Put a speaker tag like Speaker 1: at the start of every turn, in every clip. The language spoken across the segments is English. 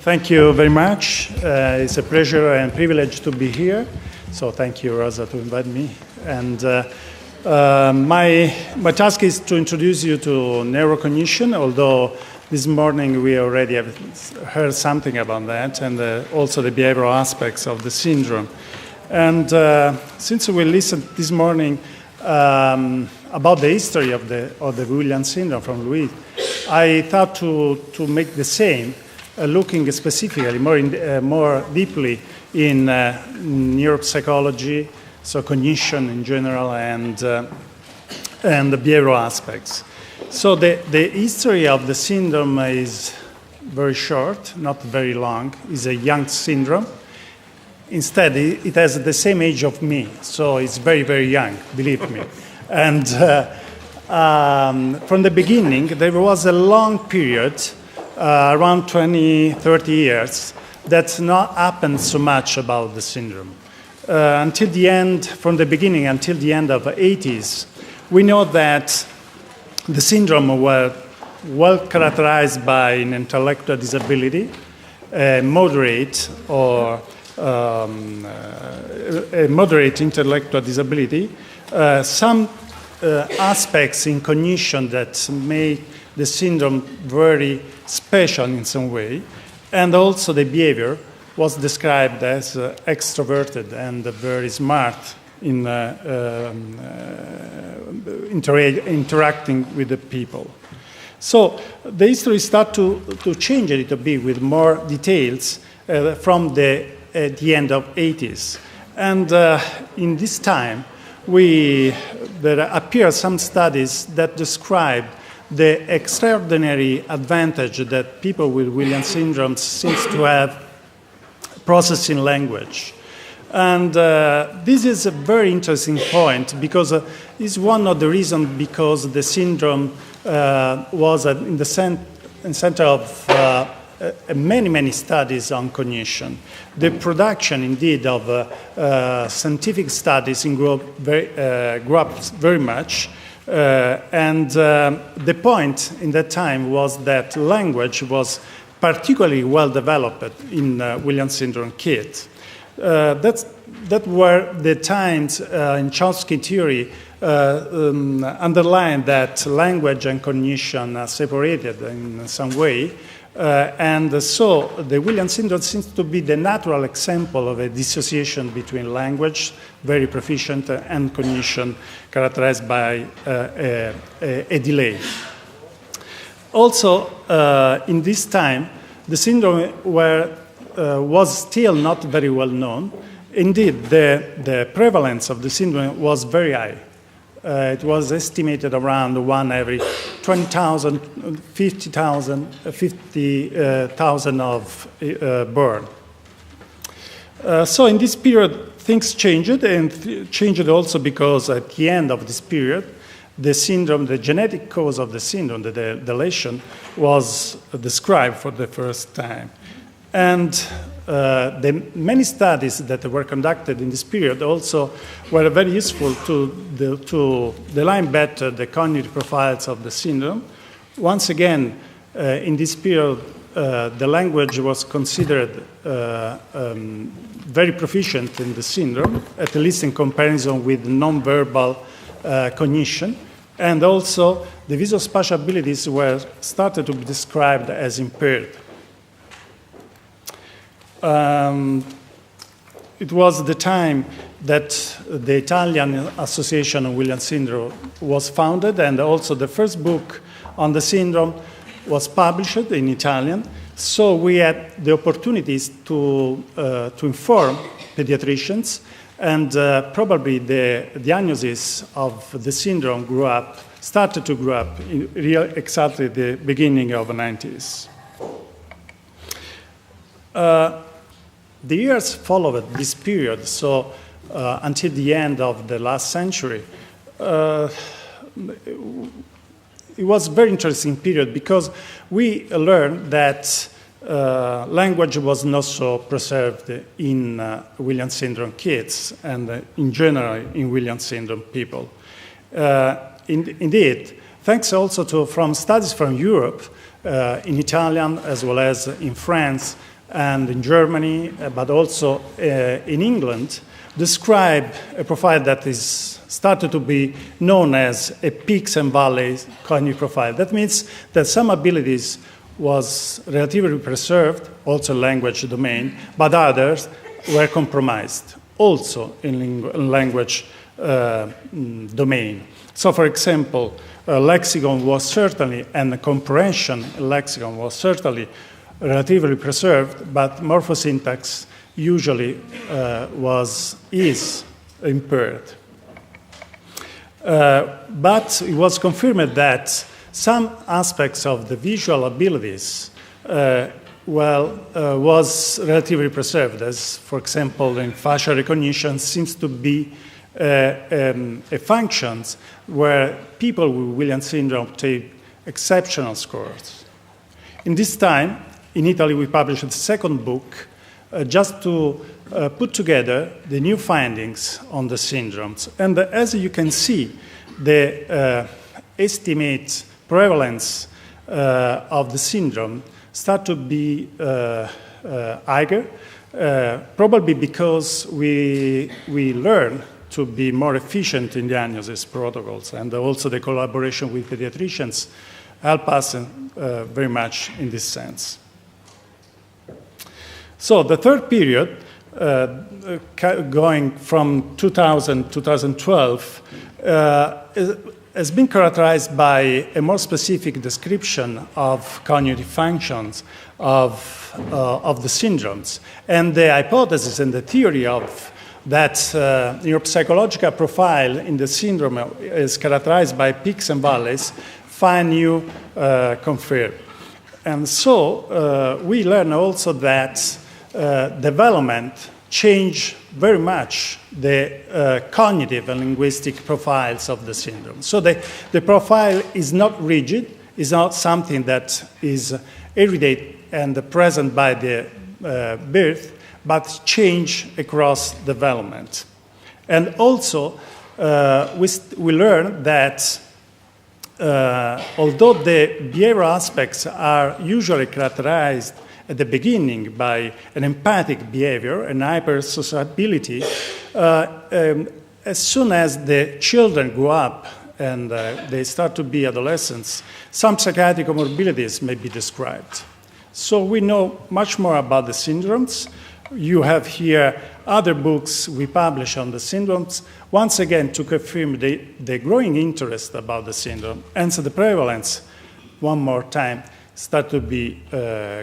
Speaker 1: Thank you very much. It's a pleasure and privilege to be here. So thank you, Rosa, to invite me. And my task is to introduce you to neurocognition, although this morning we already have heard something about that, and also the behavioral aspects of the syndrome. And since we listened this morning about the history of the Williams syndrome from Louis, I thought to make the same, looking specifically more deeply in neuropsychology, so cognition in general, and the behavioral aspects. So the history of the syndrome is very short, not very long. It's a young syndrome. Instead, it has the same age of me, so it's very, very young, believe me. And from the beginning, there was a long period, around 20, 30 years, that's not happened so much about the syndrome. Until the end, from the beginning until the end of the 80s, we know that the syndrome was well characterized by an intellectual disability, moderate intellectual disability, some aspects in cognition that make the syndrome very special in some way, and also the behavior was described as extroverted and very smart in interacting with the people. So the history starts to change a little bit with more details from the end of 80s. And in this time, there appear some studies that describe the extraordinary advantage that people with Williams syndrome seem to have processing language. And this is a very interesting point because it's one of the reasons because the syndrome was in the center of many, many studies on cognition. The production, indeed, of scientific studies grew up very much. And the point in that time was that language was particularly well developed in Williams syndrome kids. That were the times in Chomsky theory underlined that language and cognition are separated in some way. And so the Williams syndrome seems to be the natural example of a dissociation between language, very proficient, and cognition characterized by a delay. Also, in this time, the syndrome was still not very well known. Indeed, the prevalence of the syndrome was very high. It was estimated around 1 every 20,000, 50,000 of born. So in this period, things changed, and changed also because at the end of this period, the syndrome, the genetic cause of the syndrome, the deletion, was described for the first time. And the many studies that were conducted in this period also were very useful to define better the cognitive profiles of the syndrome. Once again, in this period, the language was considered very proficient in the syndrome, at least in comparison with nonverbal cognition. And also, the visual spatial abilities were started to be described as impaired. It was the time that the Italian Association of Williams Syndrome was founded, and also the first book on the syndrome was published in Italian. So we had the opportunities to inform pediatricians, and probably the diagnosis of the syndrome started to grow up in exactly the beginning of the 90s. The years followed this period, so until the end of the last century, it was a very interesting period because we learned that language was not so preserved in Williams syndrome kids and in general in Williams syndrome people. Indeed, thanks also from studies from Europe, in Italian as well as in France, and in Germany, but also in England, describe a profile that is started to be known as a peaks and valleys cognitive profile. That means that some abilities was relatively preserved, also language domain, but others were compromised, also in language domain. So, for example, lexicon was certainly, and the comprehension lexicon was certainly relatively preserved, but morphosyntax usually is impaired. But it was confirmed that some aspects of the visual abilities was relatively preserved, as, for example, in facial recognition seems to be a functions where people with Williams syndrome obtain exceptional scores. In this time, in Italy, we published a second book just to put together the new findings on the syndromes. And as you can see, the estimate prevalence of the syndrome start to be higher, probably because we learn to be more efficient in diagnosis protocols, and also the collaboration with pediatricians help us very much in this sense. So the third period, going from 2000 to 2012, has been characterized by a more specific description of cognitive functions of the syndromes. And the hypothesis and the theory of that neuropsychological profile in the syndrome is characterized by peaks and valleys, find new confirmed. And so we learn also that development change very much the cognitive and linguistic profiles of the syndrome. So the profile is not rigid, is not something that is everyday and present by the birth, but change across development. And also, we learn that although the behavioral aspects are usually characterized at the beginning by an empathic behavior and hypersociability, as soon as the children grow up and they start to be adolescents, some psychiatric comorbidities may be described. So we know much more about the syndromes. You have here other books we publish on the syndromes, once again to confirm the growing interest about the syndrome, and so the prevalence, one more time, start to be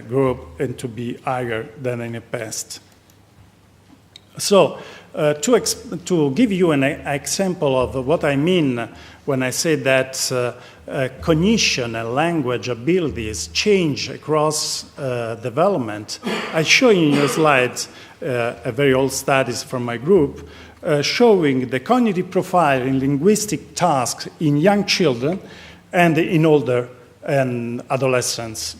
Speaker 1: grow and to be higher than in the past. So to give you an example of what I mean when I say that cognition and language abilities change across development, I show in your slides a very old studies from my group showing the cognitive profile in linguistic tasks in young children and in older and adolescents.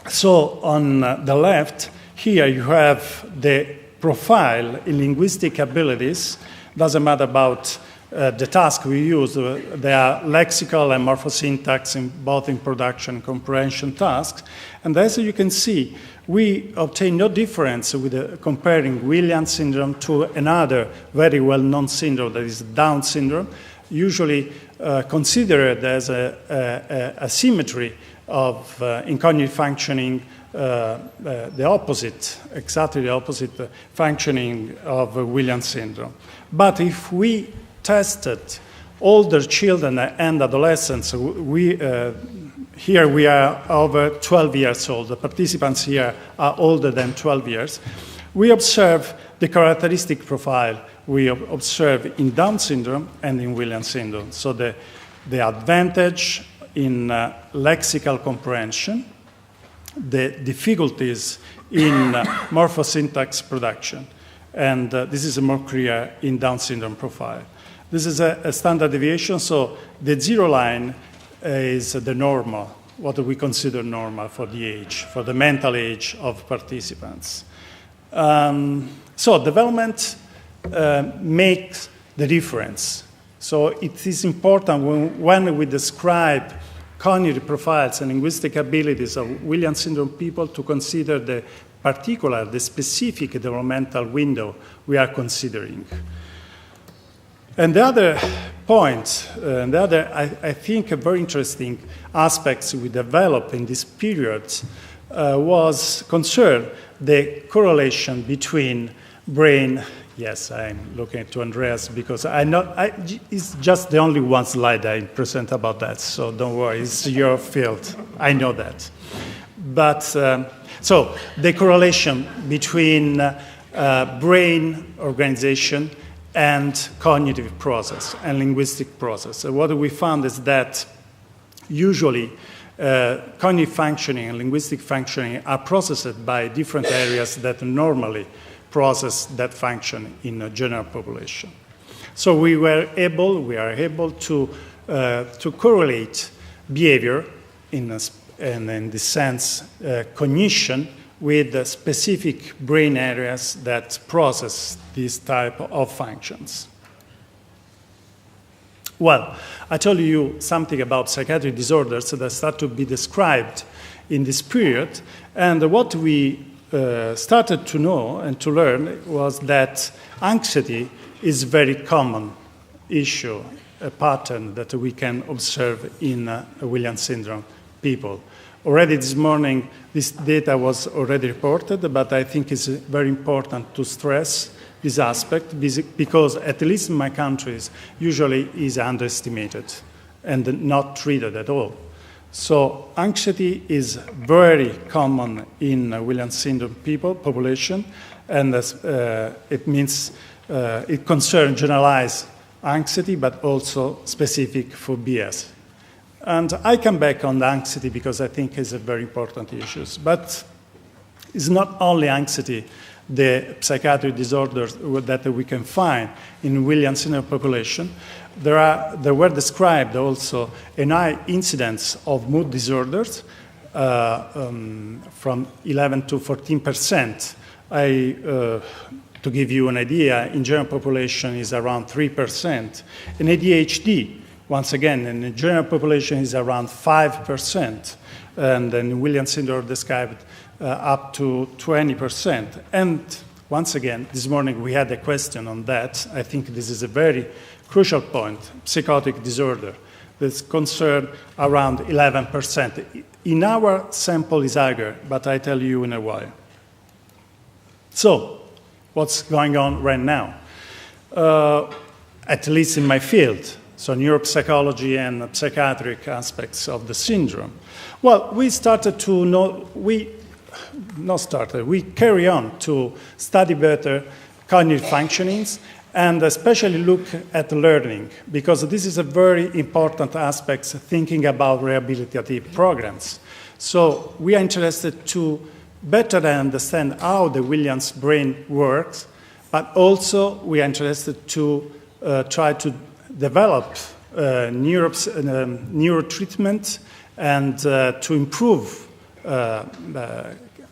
Speaker 1: So on the left, here you have the profile in linguistic abilities. Doesn't matter about the task we use. They are lexical and morphosyntax in both in production and comprehension tasks. And as you can see, we obtain no difference with comparing Williams syndrome to another very well-known syndrome, that is Down syndrome, usually considered as a symmetry of in cognitive functioning, the opposite, exactly the opposite functioning of Williams syndrome. But if we tested older children and adolescents, here we are over 12 years old. The participants here are older than 12 years. We observe the characteristic profile we observe in Down syndrome and in Williams syndrome. So the advantage in lexical comprehension, the difficulties in morphosyntax production, and this is more clear in Down syndrome profile. This is a standard deviation, so the zero line is the normal, what we consider normal for the age, for the mental age of participants. So development makes the difference. So it is important when we describe cognitive profiles and linguistic abilities of Williams syndrome people to consider the particular, the specific developmental window we are considering. And the other point, I think, a very interesting aspects we developed in this period was concerned the correlation between brain. Yes, I'm looking to Andreas because it's just the only one slide I present about that, so don't worry, it's your field. I know that. But so the correlation between brain organization and cognitive process and linguistic process. So what we found is that usually cognitive functioning and linguistic functioning are processed by different areas that normally process that function in a general population. So we are able to correlate behavior in the sense cognition with specific brain areas that process these type of functions. Well, I told you something about psychiatric disorders that start to be described in this period, and what we started to know and to learn was that anxiety is a very common issue, a pattern that we can observe in Williams syndrome people. Already this morning, this data was already reported, but I think it's very important to stress this aspect because, at least in my countries, usually is underestimated and not treated at all. So anxiety is very common in Williams syndrome population, and it means it concerns generalized anxiety, but also specific phobias. And I come back on the anxiety because I think it's a very important issue. But it's not only anxiety, the psychiatric disorders that we can find in Williams syndrome population. There were described also a high incidence of mood disorders from 11 to 14%. To give you an idea, in general population is around 3%. In ADHD, once again, in the general population is around 5%, and then Williams syndrome described up to 20%. And once again, this morning we had a question on that. I think this is a very crucial point, psychotic disorder, that's concerned around 11%. In our sample is higher, but I tell you in a while. So, what's going on right now? At least in my field, so neuropsychology and psychiatric aspects of the syndrome. Well, we started to know, we carry on to study better cognitive functionings and especially look at learning, because this is a very important aspect thinking about rehabilitative programs. So we are interested to better understand how the Williams brain works, but also we are interested to try to develop neurotreatment and to improve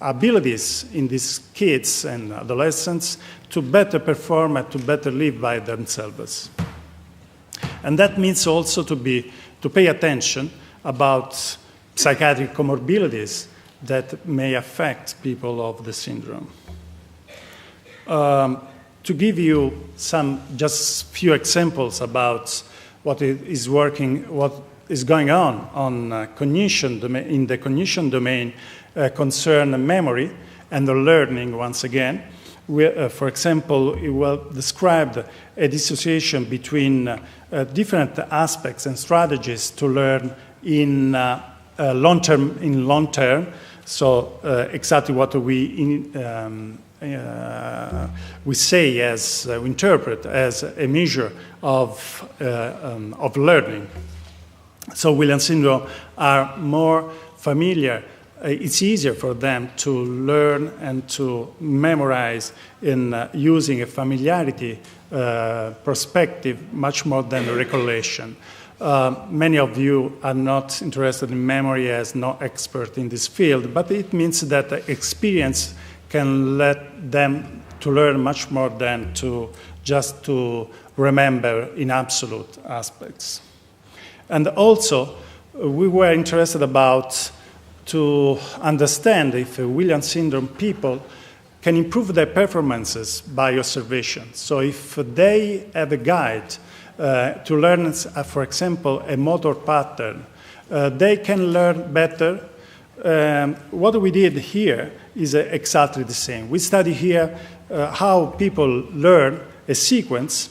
Speaker 1: abilities in these kids and adolescents to better perform and to better live by themselves. And that means also to pay attention about psychiatric comorbidities that may affect people of the syndrome. To give you just few examples about what is going on cognition in the cognition domain concern memory and the learning once again. For example, it will describe a dissociation between different aspects and strategies to learn in long term. So exactly what we say as we interpret as a measure of learning. So Williams syndrome are more familiar. It's easier for them to learn and to memorize in using a familiarity perspective much more than a recollection. Many of you are not interested in memory as no expert in this field, but it means that experience can let them to learn much more than just to remember in absolute aspects. And also, we were interested about to understand if Williams syndrome people can improve their performances by observation. So if they have a guide to learn, for example, a motor pattern, they can learn better. What we did here is exactly the same. We study here how people learn a sequence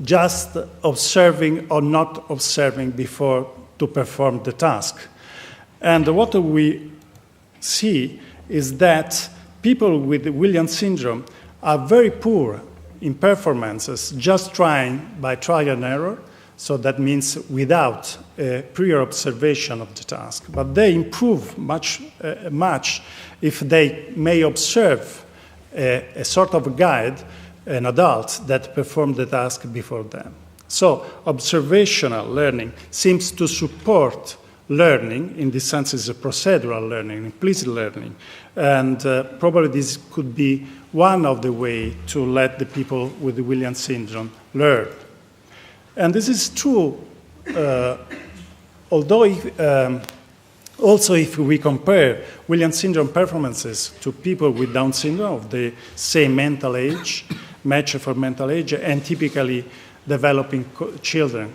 Speaker 1: just observing or not observing before to perform the task. And what we see is that people with Williams syndrome are very poor in performances, just trying by trial and error. So that means without a prior observation of the task. But they improve much if they may observe a sort of guide, an adult that performed the task before them. So observational learning seems to support learning. In this sense, it's a procedural learning, implicit learning. And probably this could be one of the ways to let the people with the Williams syndrome learn. And this is true, although also if we compare Williams syndrome performances to people with Down syndrome of the same mental age, match for mental age, and typically developing children,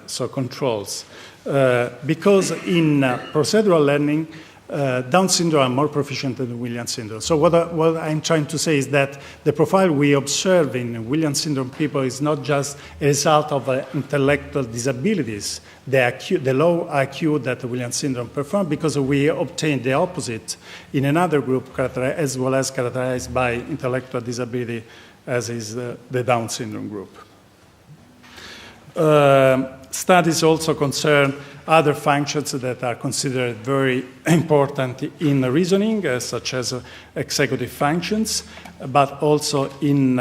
Speaker 1: so controls. Because in procedural learning, Down syndrome are more proficient than Williams syndrome. So what I'm trying to say is that the profile we observe in Williams syndrome people is not just a result of intellectual disabilities, the low IQ that Williams syndrome perform, because we obtained the opposite in another group as well as characterized by intellectual disability, as is the Down syndrome group. Studies also concern other functions that are considered very important in reasoning, such as executive functions, but also in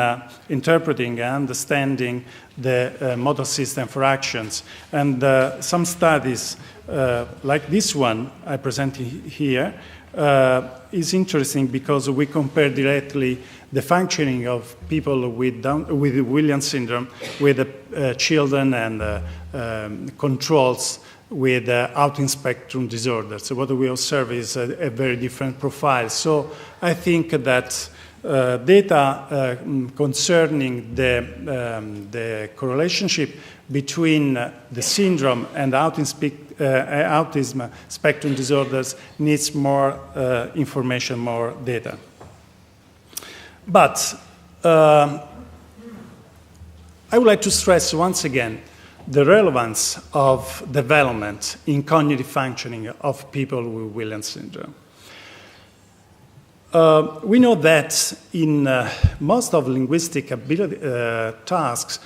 Speaker 1: interpreting and understanding the motor system for actions. And some studies, like this one I present here, is interesting because we compare directly the functioning of people with Williams syndrome with children and controls with autism spectrum disorder. So what we observe is a very different profile. So I think that data concerning the correlationship between the syndrome and autism spectrum disorders needs more information, more data. But I would like to stress once again the relevance of development in cognitive functioning of people with Williams syndrome. We know that in most of linguistic ability, tasks,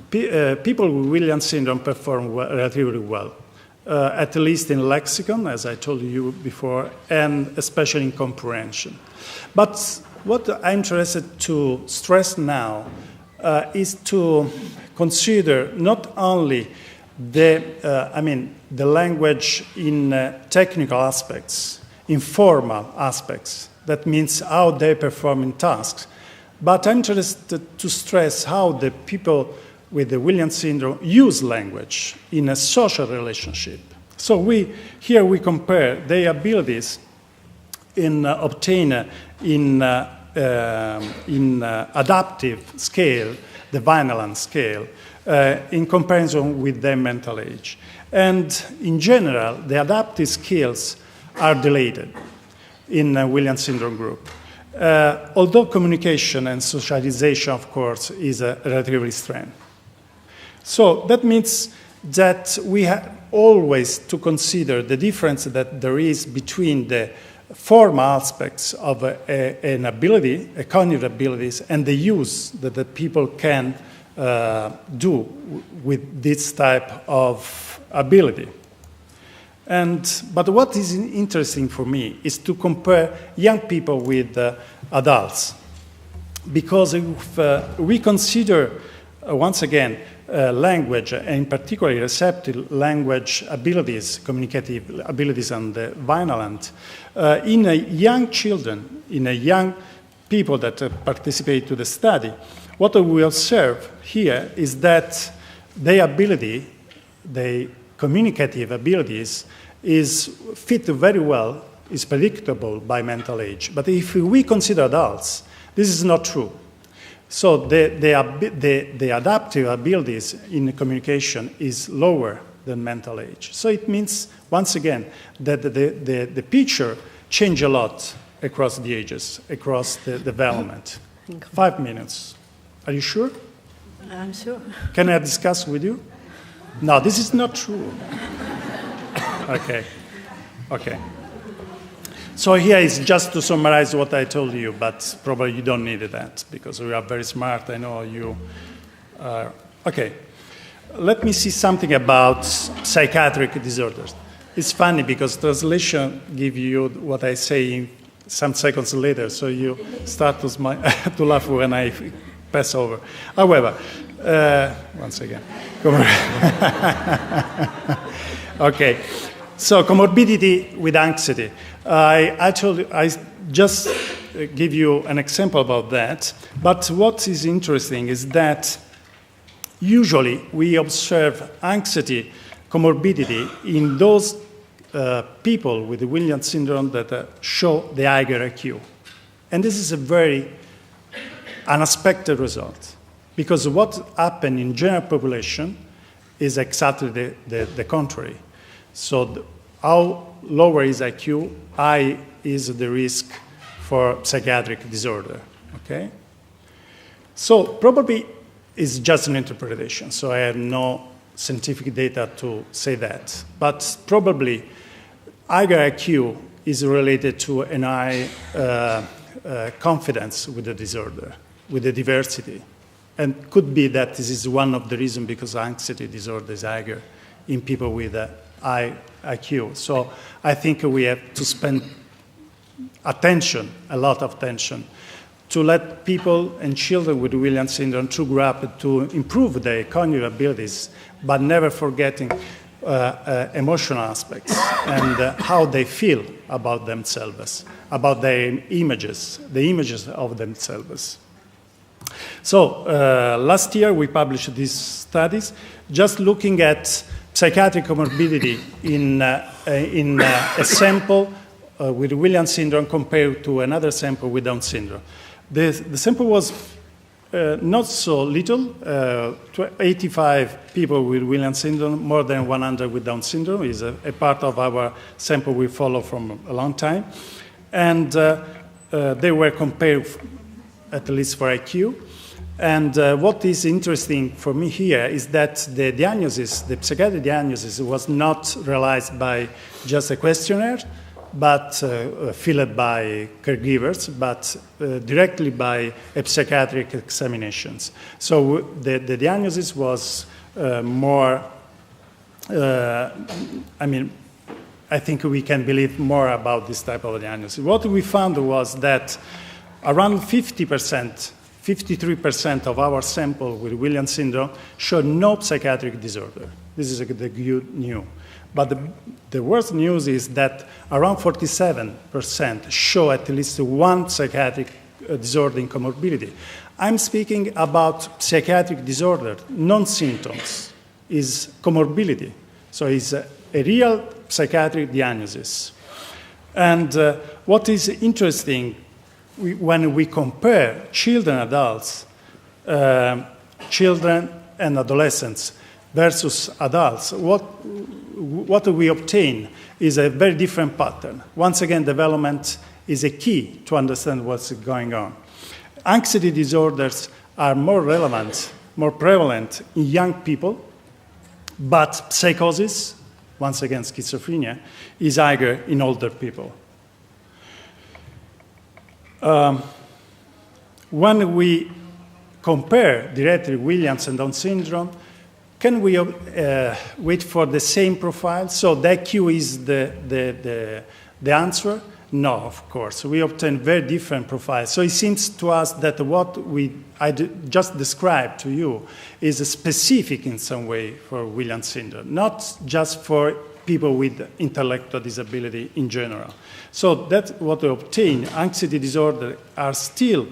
Speaker 1: people with Williams syndrome perform relatively well, at least in lexicon, as I told you before, and especially in comprehension. But what I'm interested to stress now is to consider not only the language in technical aspects, in formal aspects, that means how they perform in tasks, but I'm interested to stress how the people with the Williams syndrome use language in a social relationship. So here we compare their abilities in obtain in adaptive scale, the Vineland scale, in comparison with their mental age. And in general, the adaptive skills are delayed in Williams syndrome group. Although communication and socialization, of course, is relatively strong. So that means that we have always to consider the difference that there is between the formal aspects of an ability, a cognitive abilities, and the use that the people can do with this type of ability. But what is interesting for me is to compare young people with adults. Because if we consider, once again, language, and in particular receptive language abilities, communicative abilities and Vineland, in young children, in young people that participate to the study, what we observe here is that their ability, their communicative abilities is fit very well, is predictable by mental age. But if we consider adults, this is not true. So the adaptive abilities in communication is lower than mental age. So it means, once again, that the picture changes a lot across the ages, across the development. 5 minutes. Are you sure?
Speaker 2: I'm sure.
Speaker 1: Can I discuss with you? No, this is not true. Okay. So here is just to summarize what I told you, but probably you don't need that because we are very smart. I know you. Okay. Let me see something about psychiatric disorders. It's funny because translation gives you what I say in some seconds later, so you start to smile, to laugh when I pass over. However, once again. Okay. So comorbidity with anxiety. I just give you an example about that. But what is interesting is that usually we observe anxiety comorbidity in those people with the Williams syndrome that show the higher IQ. And this is a very unexpected result because what happened in general population is exactly the contrary. So how lower is IQ, high is the risk for psychiatric disorder, okay? So probably it's just an interpretation, so I have no scientific data to say that. But probably higher IQ is related to an high confidence with the disorder, with the diversity. And could be that this is one of the reasons because anxiety disorder is higher in people with a high IQ. So I think we have to spend attention, a lot of attention, to let people and children with Williams syndrome to grow up to improve their cognitive abilities, but never forgetting emotional aspects and how they feel about themselves, about their images, the images of themselves. So last year we published these studies just looking at psychiatric comorbidity in a sample with Williams syndrome compared to another sample with Down syndrome. The sample was not so little, 85 people with Williams syndrome, more than 100 with Down syndrome is a part of our sample we follow from a long time. And they were compared at least for IQ. And what is interesting for me here is that the diagnosis, the psychiatric diagnosis, was not realized by just a questionnaire, but filled by caregivers, but directly by a psychiatric examinations. So the diagnosis was more, I think we can believe more about this type of diagnosis. What we found was that around 50%, 53% of our sample with Williams syndrome showed no psychiatric disorder. This is the good news. But the worst news is that around 47% show at least one psychiatric disorder in comorbidity. I'm speaking about psychiatric disorder, non-symptoms, is comorbidity. So it's a real psychiatric diagnosis. And what is interesting, when we compare children, adults, children and adolescents versus adults, what we obtain is a very different pattern. Once again, development is a key to understand what's going on. Anxiety disorders are more relevant, more prevalent in young people, but psychosis, once again schizophrenia, is higher in older people. When we compare directly Williams and Down syndrome, can we wait for the same profile? So the IQ is the answer? No, of course. We obtain very different profiles. So it seems to us that what I just described to you is specific in some way for Williams syndrome, not just for people with intellectual disability in general. So that's what we obtain. Anxiety disorders are still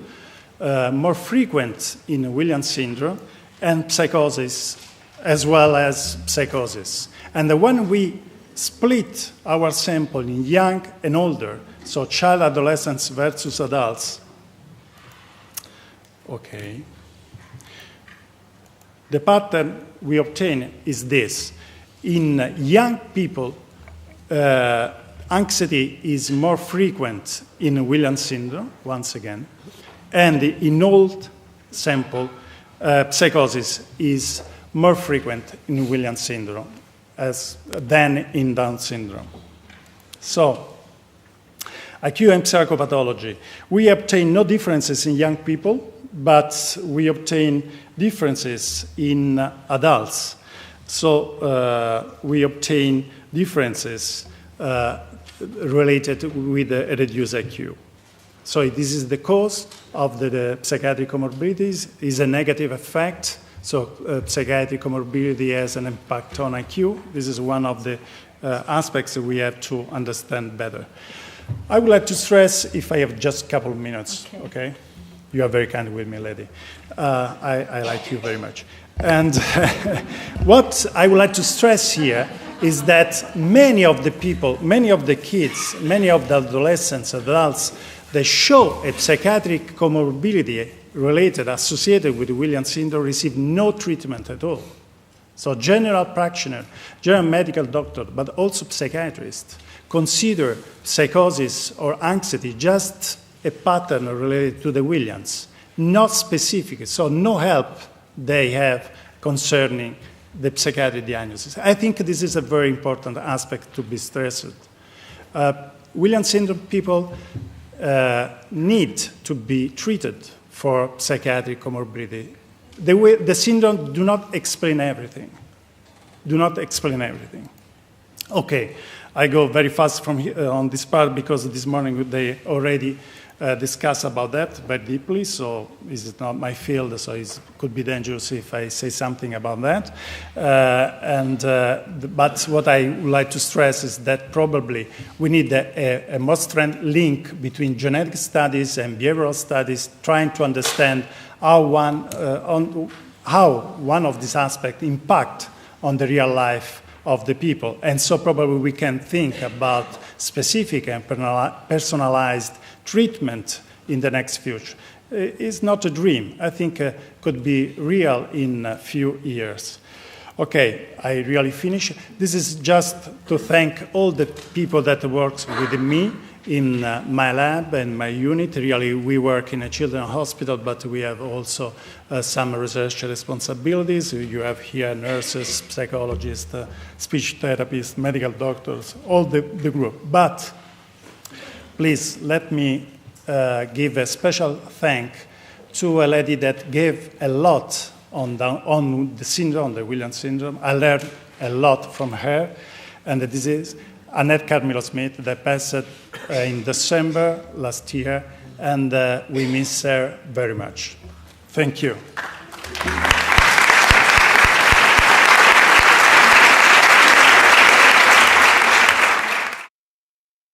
Speaker 1: more frequent in Williams syndrome, and psychosis as well as psychosis. And when we split our sample in young and older, so child, adolescents versus adults, okay, the pattern we obtain is this. In young people, anxiety is more frequent in Williams syndrome, once again, and in old sample, psychosis is more frequent in Williams syndrome than in Down syndrome. So, IQ and psychopathology. We obtain no differences in young people, but we obtain differences in adults. So we obtain differences related with a reduced IQ. So this is the cause of the psychiatric comorbidities, is a negative effect. So psychiatric comorbidity has an impact on IQ. This is one of the aspects that we have to understand better. I would like to stress, if I have just a couple of minutes, okay? You are very kind with me, lady. I like you very much. And what I would like to stress here is that many of the people, many of the kids, many of the adolescents, adults, they show a psychiatric comorbidity related, associated with Williams syndrome, receive no treatment at all. So general practitioner, general medical doctor, but also psychiatrists, consider psychosis or anxiety just a pattern related to the Williams, not specific, so no help they have concerning the psychiatric diagnosis. I think this is a very important aspect to be stressed. Williams syndrome people need to be treated for psychiatric comorbidity. The syndrome do not explain everything. Do not explain everything. Okay, I go very fast from here, on this part because this morning they already discussed about that very deeply, so this is not my field, so it could be dangerous if I say something about that. But what I would like to stress is that probably we need a more strong link between genetic studies and behavioral studies, trying to understand how one of these aspects impact on the real life of the people. And so probably we can think about specific and personalized treatment in the next future. It's not a dream. I think could be real in a few years. Okay, I really finish. This is just to thank all the people that work with me in my lab and my unit. Really, we work in a children's hospital, but we have also some research responsibilities. You have here nurses, psychologists, speech therapists, medical doctors, all the group. But please let me give a special thank to a lady that gave a lot on the syndrome, the Williams syndrome. I learned a lot from her, and this is Annette Carmelo-Smith that passed in December last year, and we miss her very much. Thank you.